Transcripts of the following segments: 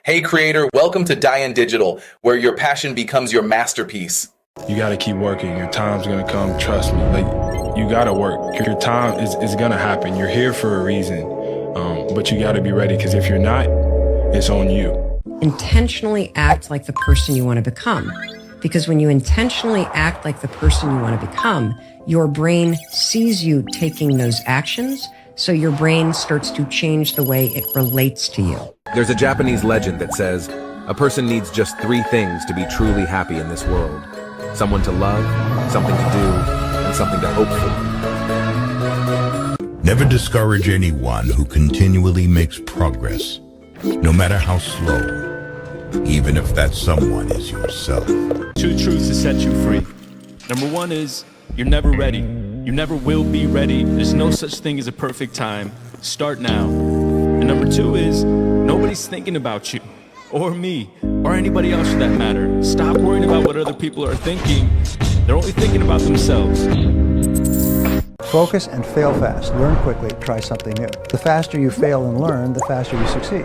Hey creator, welcome to Dayon Digital, where your passion becomes your masterpiece. You got to keep working. Your time's going to come. Trust me. Like, you got to work. Your time is going to happen. You're here for a reason. But you got to be ready, because if you're not, it's on you. Intentionally act like the person you want to become. Because when you intentionally act like the person you want to become, your brain sees you taking those actions. So your brain starts to change the way it relates to you. There's a Japanese legend that says, a person needs just 3 things to be truly happy in this world. Someone to love, something to do, and something to hope for. Never discourage anyone who continually makes progress, no matter how slow, even if that someone is yourself. 2 truths to set you free. Number 1 is, you're never ready. You never will be ready. There's no such thing as a perfect time. Start now. And number 2 is, nobody's thinking about you, or me, or anybody else for that matter. Stop worrying about what other people are thinking. They're only thinking about themselves. Focus and fail fast. Learn quickly. Try something new. The faster you fail and learn, the faster you succeed.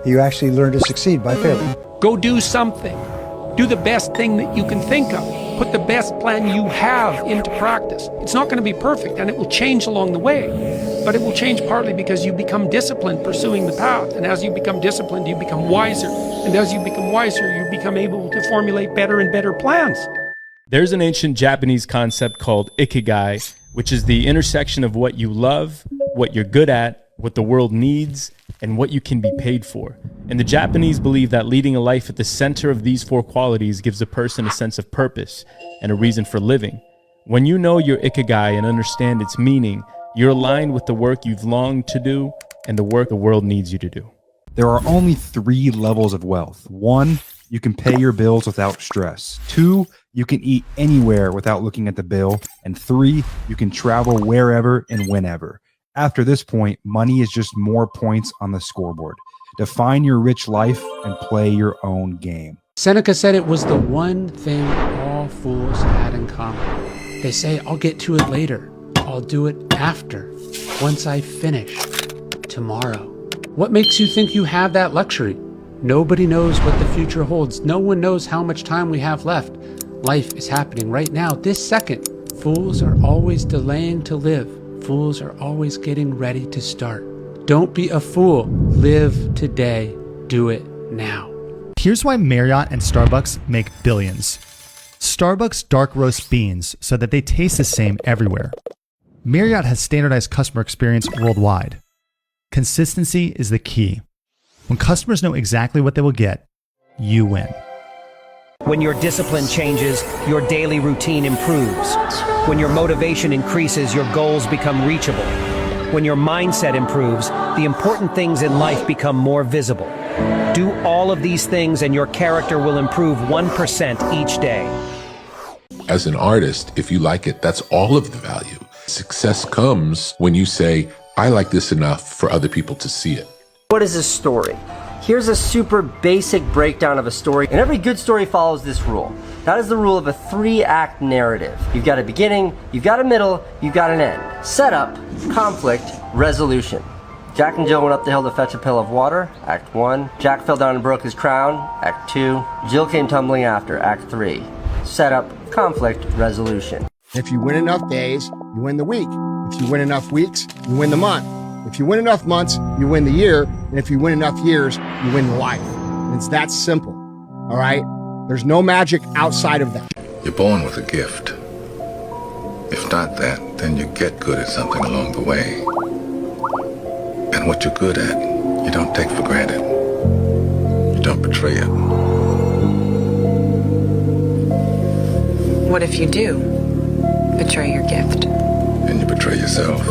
You actually learn to succeed by failing. Go do something. Do the best thing that you can think of. Put the best plan you have into practice. It's not going to be perfect, and it will change along the way. But it will change partly because you become disciplined pursuing the path. And as you become disciplined, you become wiser. And as you become wiser, you become able to formulate better and better plans. There's an ancient Japanese concept called ikigai, which is the intersection of what you love, what you're good at, what the world needs, and what you can be paid for. And the Japanese believe that leading a life at the center of these 4 qualities gives a person a sense of purpose and a reason for living. When you know your ikigai and understand its meaning, you're aligned with the work you've longed to do and the work the world needs you to do. There are only 3 levels of wealth. 1, you can pay your bills without stress. 2, you can eat anywhere without looking at the bill. And 3, you can travel wherever and whenever. After this point, money is just more points on the scoreboard. Define your rich life and play your own game. Seneca said it was the one thing all fools had in common. They say, I'll get to it later. I'll do it after, once I finish, tomorrow. What makes you think you have that luxury? Nobody knows what the future holds. No one knows how much time we have left. Life is happening right now, this second. Fools are always delaying to live. Fools are always getting ready to start. Don't be a fool. Live today. Do it now. Here's why Marriott and Starbucks make billions. Starbucks dark roast beans so that they taste the same everywhere. Marriott has standardized customer experience worldwide. Consistency is the key. When customers know exactly what they will get, you win. When your discipline changes, your daily routine improves. When your motivation increases, your goals become reachable. When your mindset improves, the important things in life become more visible. Do all of these things and your character will improve 1% each day. As an artist, if you like it, that's all of the value. Success comes when you say, I like this enough for other people to see it. What is a story? Here's a super basic breakdown of a story, and every good story follows this rule. That is the rule of a 3-act narrative. You've got a beginning, you've got a middle, you've got an end. Setup, conflict, resolution. Jack and Jill went up the hill to fetch a pail of water, Act 1. Jack fell down and broke his crown, Act 2. Jill came tumbling after, Act 3. Setup, conflict, resolution. If you win enough days, you win the week. If you win enough weeks, you win the month. If you win enough months, you win the year. And if you win enough years, you win life. And it's that simple, all right? There's no magic outside of that. You're born with a gift. If not that, then you get good at something along the way. And what you're good at, you don't take for granted. You don't betray it. What if you do betray your gift? And you betray yourself.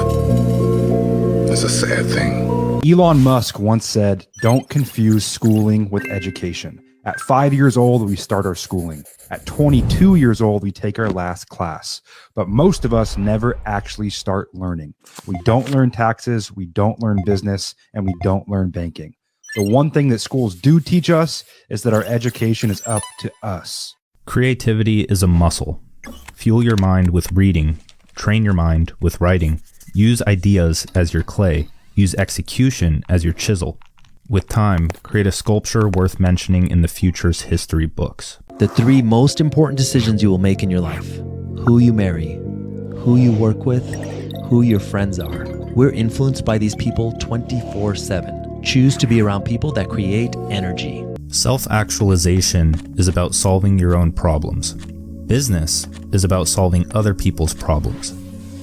It's a sad thing. Elon Musk once said, don't confuse schooling with education. At 5 years old, we start our schooling. At 22 years old, we take our last class. But most of us never actually start learning. We don't learn taxes, we don't learn business, and we don't learn banking. The one thing that schools do teach us is that our education is up to us. Creativity is a muscle. Fuel your mind with reading. Train your mind with writing. Use ideas as your clay. Use execution as your chisel. With time, create a sculpture worth mentioning in the future's history books. The 3 most important decisions you will make in your life: who you marry, who you work with, who your friends are. We're influenced by these people 24/7. Choose to be around people that create energy. Self-actualization is about solving your own problems. Business is about solving other people's problems.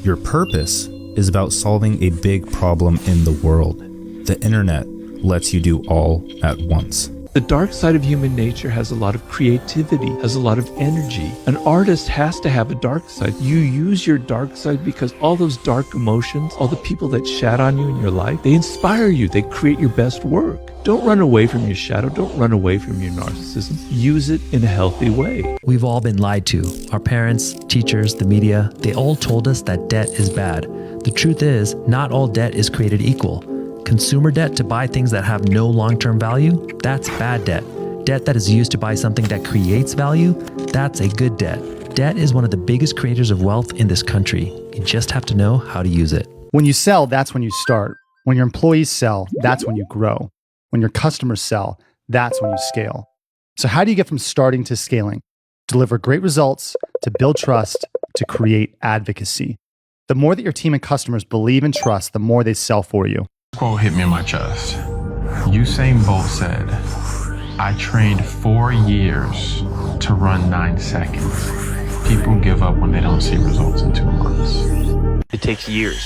Your purpose is about solving a big problem in the world. The internet lets you do all at once. The dark side of human nature has a lot of creativity, has a lot of energy. An artist has to have a dark side. You use your dark side because all those dark emotions, all the people that shat on you in your life, they inspire you. They create your best work. Don't run away from your shadow. Don't run away from your narcissism. Use it in a healthy way. We've all been lied to. Our parents, teachers, the media, they all told us that debt is bad. The truth is, not all debt is created equal. Consumer debt to buy things that have no long-term value, that's bad debt. Debt that is used to buy something that creates value, that's a good debt. Debt is one of the biggest creators of wealth in this country. You just have to know how to use it. When you sell, that's when you start. When your employees sell, that's when you grow. When your customers sell, that's when you scale. So how do you get from starting to scaling? Deliver great results, to build trust, to create advocacy. The more that your team and customers believe and trust, the more they sell for you. Quote hit me in my chest. Usain Bolt said, "I trained 4 years to run 9 seconds. People give up when they don't see results in 2 months." It takes years.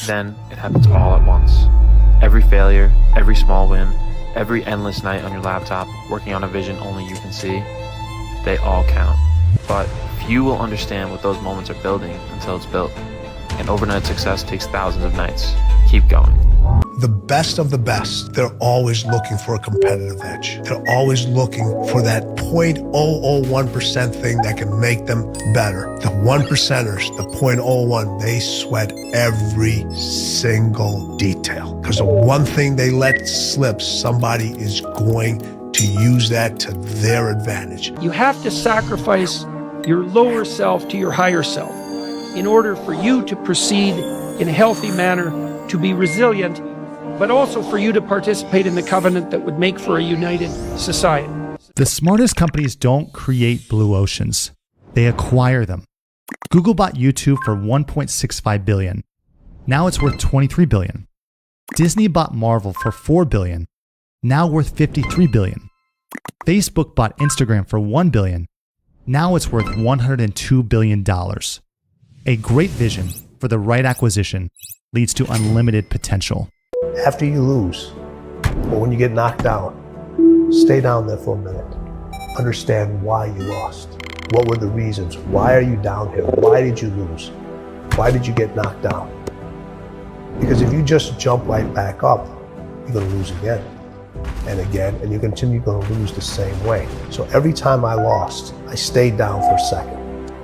Then it happens all at once. Every failure, every small win, every endless night on your laptop working on a vision only you can see, they all count. But few will understand what those moments are building until it's built. And overnight success takes thousands of nights. Keep going. The best of the best, they're always looking for a competitive edge. They're always looking for that 0.001% thing that can make them better. The 1%ers, the 0.01, they sweat every single detail. Because the one thing they let slip, somebody is going to use that to their advantage. You have to sacrifice your lower self to your higher self in order for you to proceed in a healthy manner, to be resilient, but also for you to participate in the covenant that would make for a united society. The smartest companies don't create blue oceans. They acquire them. Google bought YouTube for $1.65 billion. Now it's worth $23 billion. Disney bought Marvel for $4 billion. Now worth $53 billion. Facebook bought Instagram for $1 billion. Now it's worth $102 billion. A great vision for the right acquisition leads to unlimited potential. After you lose, or when you get knocked down, stay down there for a minute. Understand why you lost. What were the reasons? Why are you down here? Why did you lose? Why did you get knocked down? Because if you just jump right back up, you're going to lose again and again, and you continue going to lose the same way. So every time I lost, I stayed down for a second,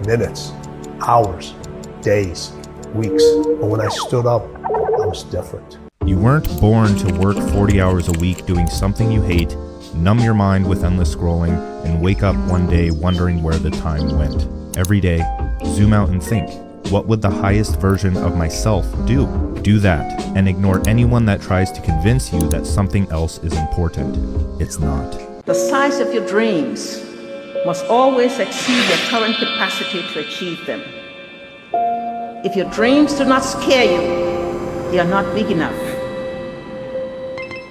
minutes, hours, days, weeks. But when I stood up, I was different. You weren't born to work 40 hours a week doing something you hate, numb your mind with endless scrolling, and wake up one day wondering where the time went. Every day, zoom out and think, what would the highest version of myself do? Do that, and ignore anyone that tries to convince you that something else is important. It's not. The size of your dreams must always exceed your current capacity to achieve them. If your dreams do not scare you, they are not big enough.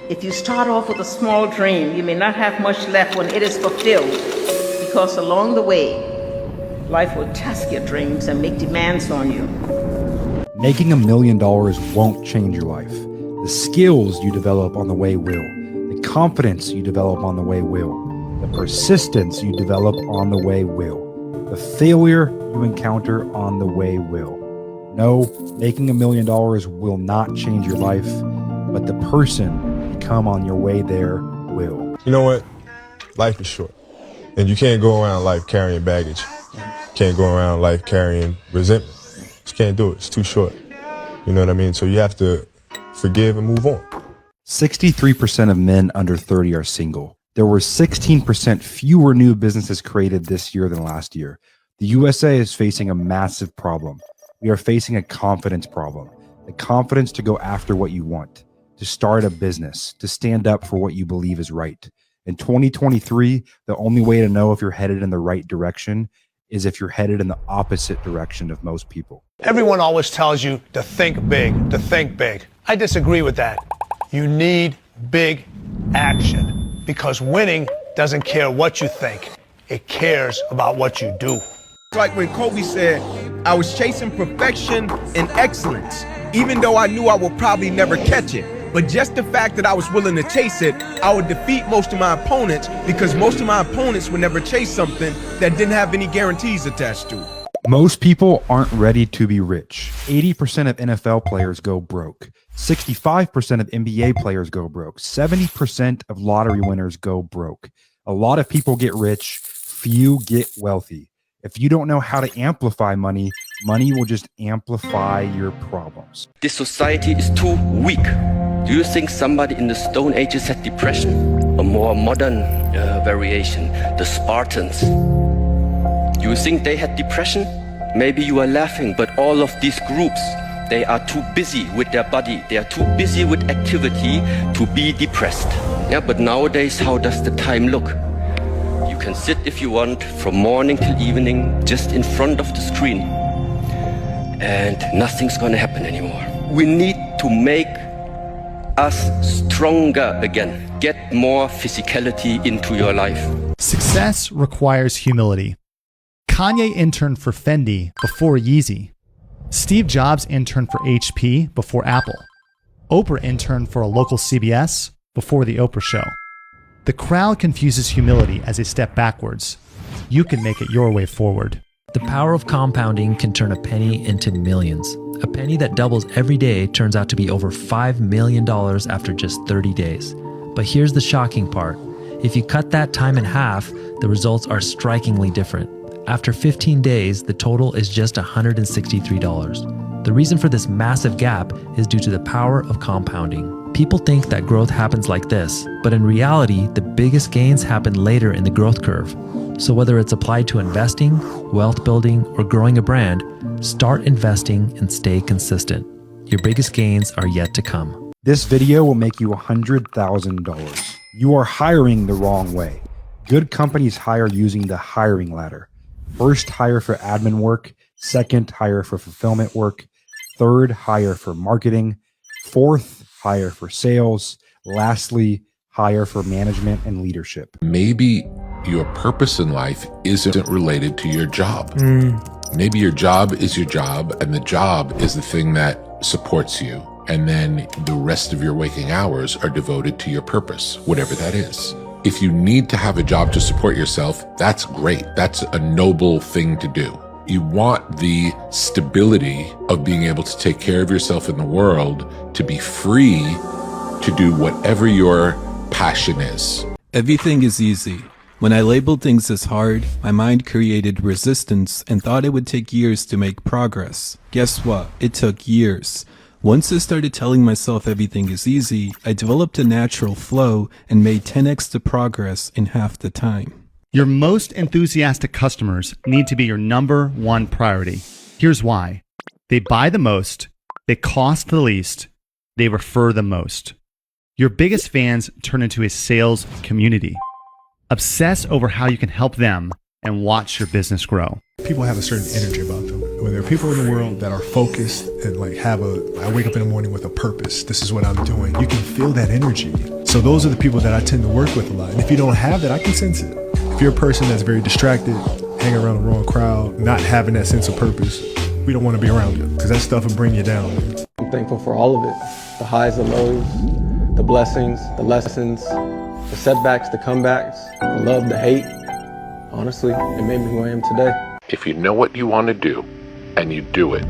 If you start off with a small dream, you may not have much left when it is fulfilled, because along the way, life will test your dreams and make demands on you. Making $1 million won't change your life. The skills you develop on the way will. The confidence you develop on the way will. The persistence you develop on the way will. The failure you encounter on the way will. No, making $1 million will not change your life, but the person you become on your way there will. You know what? Life is short, and you can't go around life carrying baggage. Can't go around life carrying resentment. Just can't do it. It's too short. You know what I mean? So you have to forgive and move on. 63% of men under 30 are single. There were 16% fewer new businesses created this year than last year. The USA is facing a massive problem. We are facing a confidence problem. The confidence to go after what you want. to start a business, to stand up for what you believe is right. In 2023, the only way to know if you're headed in the right direction is if you're headed in the opposite direction of most people. Everyone always tells you to think big, to think big. I disagree with that. You need big action because winning doesn't care what you think. It cares about what you do. Like when Kobe said, I was chasing perfection and excellence, even though I knew I would probably never catch it. But just the fact that I was willing to chase it, I would defeat most of my opponents because most of my opponents would never chase something that didn't have any guarantees attached to it. Most people aren't ready to be rich. 80% of NFL players go broke. 65% of NBA players go broke. 70% of lottery winners go broke. A lot of people get rich, few get wealthy. If you don't know how to amplify money, money will just amplify your problems. This society is too weak. Do you think somebody in the Stone Ages had depression? A more modern variation, the Spartans. Do you think they had depression? Maybe you are laughing, but all of these groups, they are too busy with their body. They are too busy with activity to be depressed. Yeah, but nowadays, how does the time look? You can sit if you want from morning till evening just in front of the screen and nothing's gonna happen anymore. We need to make us stronger again. Get more physicality into your life. Success requires humility. Kanye interned for Fendi before Yeezy. Steve Jobs interned for HP before Apple. Oprah interned for a local CBS before The Oprah Show. The crowd confuses humility as a step backwards. You can make it your way forward. The power of compounding can turn a penny into millions. A penny that doubles every day turns out to be over $5 million after just 30 days. But here's the shocking part. If you cut that time in half, the results are strikingly different. After 15 days, the total is just $163. The reason for this massive gap is due to the power of compounding. People think that growth happens like this, but in reality, the biggest gains happen later in the growth curve. So whether it's applied to investing, wealth building, or growing a brand, start investing and stay consistent. Your biggest gains are yet to come. This video will make you $100,000. You are hiring the wrong way. Good companies hire using the hiring ladder. First, hire for admin work. Second, hire for fulfillment work. Third, hire for marketing. Fourth, hire for sales. Lastly, hire for management and leadership. Maybe your purpose in life isn't related to your job. Maybe your job is your job, and the job is the thing that supports you. And then the rest of your waking hours are devoted to your purpose, whatever that is. If you need to have a job to support yourself, that's great. That's a noble thing to do. You want the stability of being able to take care of yourself in the world, to be free to do whatever your passion is. Everything is easy. When I labeled things as hard, my mind created resistance and thought it would take years to make progress. Guess what? It took years. Once I started telling myself everything is easy, I developed a natural flow and made 10x the progress in half the time. Your most enthusiastic customers need to be your number one priority. Here's why. They buy the most, they cost the least, they refer the most. Your biggest fans turn into a sales community. Obsess over how you can help them and watch your business grow. People have a certain energy about them. When there are people in the world that are focused and I wake up in the morning with a purpose. This is what I'm doing. You can feel that energy. So those are the people that I tend to work with a lot. And if you don't have that, I can sense it. If you're a person that's very distracted, hanging around the wrong crowd, not having that sense of purpose, we don't want to be around you because that stuff will bring you down. I'm thankful for all of it. The highs, the lows, the blessings, the lessons, the setbacks, the comebacks, the love, the hate. Honestly, it made me who I am today. If you know what you want to do and you do it,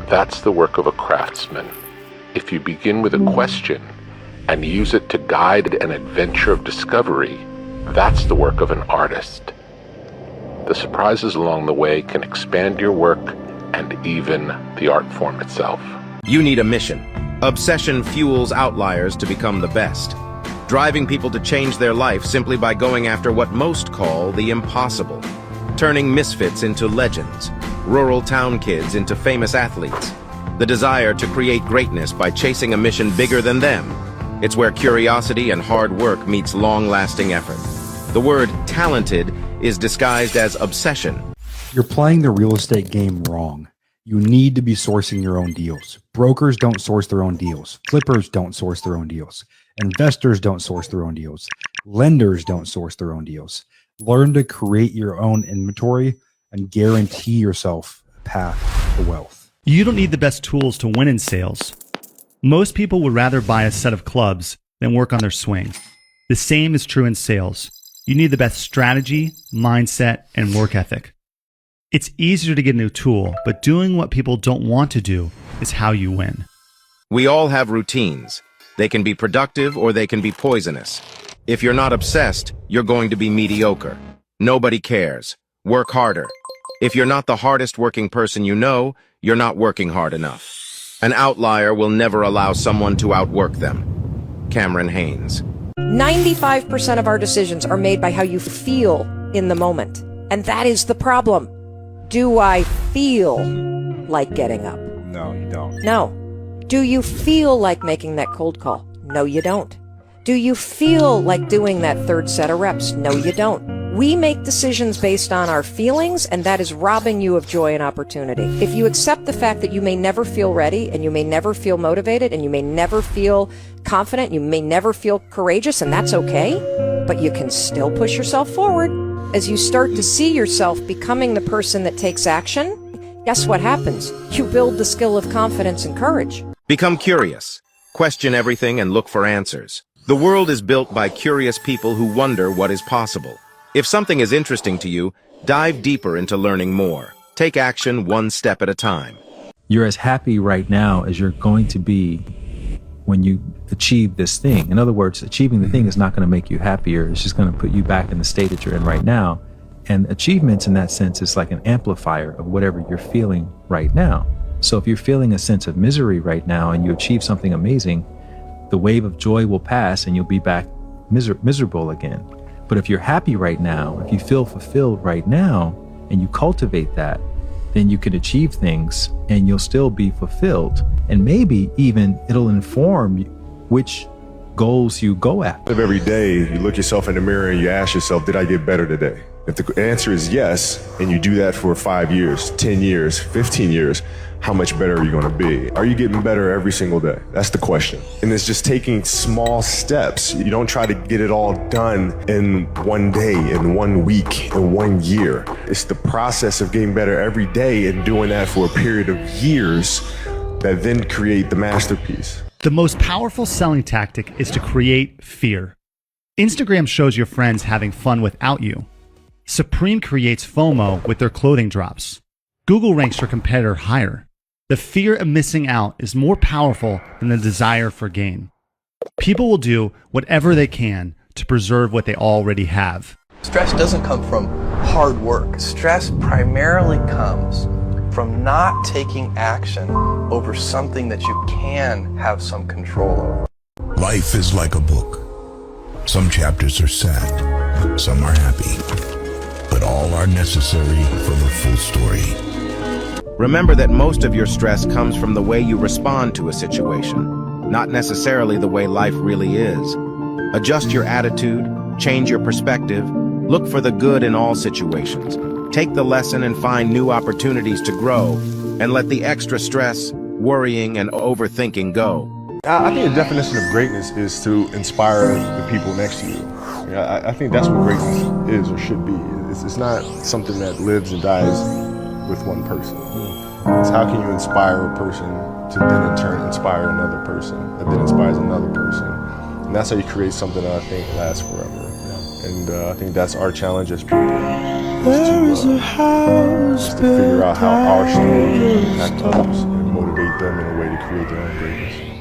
that's the work of a craftsman. If you begin with a question and use it to guide an adventure of discovery, that's the work of an artist. The surprises along the way can expand your work and even the art form itself. You need a mission. Obsession fuels outliers to become the best, driving people to change their life simply by going after what most call the impossible, turning misfits into legends, rural town kids into famous athletes, the desire to create greatness by chasing a mission bigger than them. It's where curiosity and hard work meets long-lasting effort. The word talented is disguised as obsession. You're playing the real estate game wrong. You need to be sourcing your own deals. Brokers don't source their own deals. Flippers don't source their own deals. Investors don't source their own deals. Lenders don't source their own deals. Learn to create your own inventory and guarantee yourself a path to wealth. You don't need the best tools to win in sales. Most people would rather buy a set of clubs than work on their swing. The same is true in sales. You need the best strategy, mindset, and work ethic. It's easier to get a new tool, but doing what people don't want to do is how you win. We all have routines. They can be productive or they can be poisonous. If you're not obsessed, you're going to be mediocre. Nobody cares. Work harder. If you're not the hardest working person you know, you're not working hard enough. An outlier will never allow someone to outwork them. Cameron Haynes. 95% of our decisions are made by how you feel in the moment. And that is the problem. Do I feel like getting up? No, you don't. No. Do you feel like making that cold call? No, you don't. Do you feel like doing that third set of reps? No, you don't. We make decisions based on our feelings, and that is robbing you of joy and opportunity. If you accept the fact that you may never feel ready, and you may never feel motivated, and you may never feel confident, you may never feel courageous, and that's okay, but you can still push yourself forward. As you start to see yourself becoming the person that takes action, guess what happens? You build the skill of confidence and courage. Become curious. Question everything and look for answers. The world is built by curious people who wonder what is possible. If something is interesting to you, dive deeper into learning more. Take action one step at a time. You're as happy right now as you're going to be when you achieve this thing. In other words, achieving the thing is not going to make you happier. It's just going to put you back in the state that you're in right now. And achievements in that sense is like an amplifier of whatever you're feeling right now. So if you're feeling a sense of misery right now and you achieve something amazing, the wave of joy will pass and you'll be back miserable again. But if you're happy right now, if you feel fulfilled right now, and you cultivate that, then you can achieve things and you'll still be fulfilled. And maybe even it'll inform which goals you go after. Every day, you look yourself in the mirror and you ask yourself, did I get better today? If the answer is yes, and you do that for 5 years, 10 years, 15 years, how much better are you going to be? Are you getting better every single day? That's the question. And it's just taking small steps. You don't try to get it all done in one day, in 1 week, in 1 year. It's the process of getting better every day and doing that for a period of years that then create the masterpiece. The most powerful selling tactic is to create fear. Instagram shows your friends having fun without you. Supreme creates FOMO with their clothing drops. Google ranks your competitor higher. The fear of missing out is more powerful than the desire for gain. People will do whatever they can to preserve what they already have. Stress doesn't come from hard work. Stress primarily comes from not taking action over something that you can have some control over. Life is like a book. Some chapters are sad, some are happy, but all are necessary for the full story. Remember that most of your stress comes from the way you respond to a situation, not necessarily the way life really is. Adjust your attitude, change your perspective, look for the good in all situations. Take the lesson and find new opportunities to grow, and let the extra stress, worrying, and overthinking go. I think the definition of greatness is to inspire the people next to you. I think that's what greatness is or should be. It's not something that lives and dies with one person. It's how can you inspire a person to then in turn inspire another person that then inspires another person. And that's how you create something that I think lasts forever. And I think that's our challenge as people, is to figure out how our story can impact others and motivate them in a way to create their own greatness.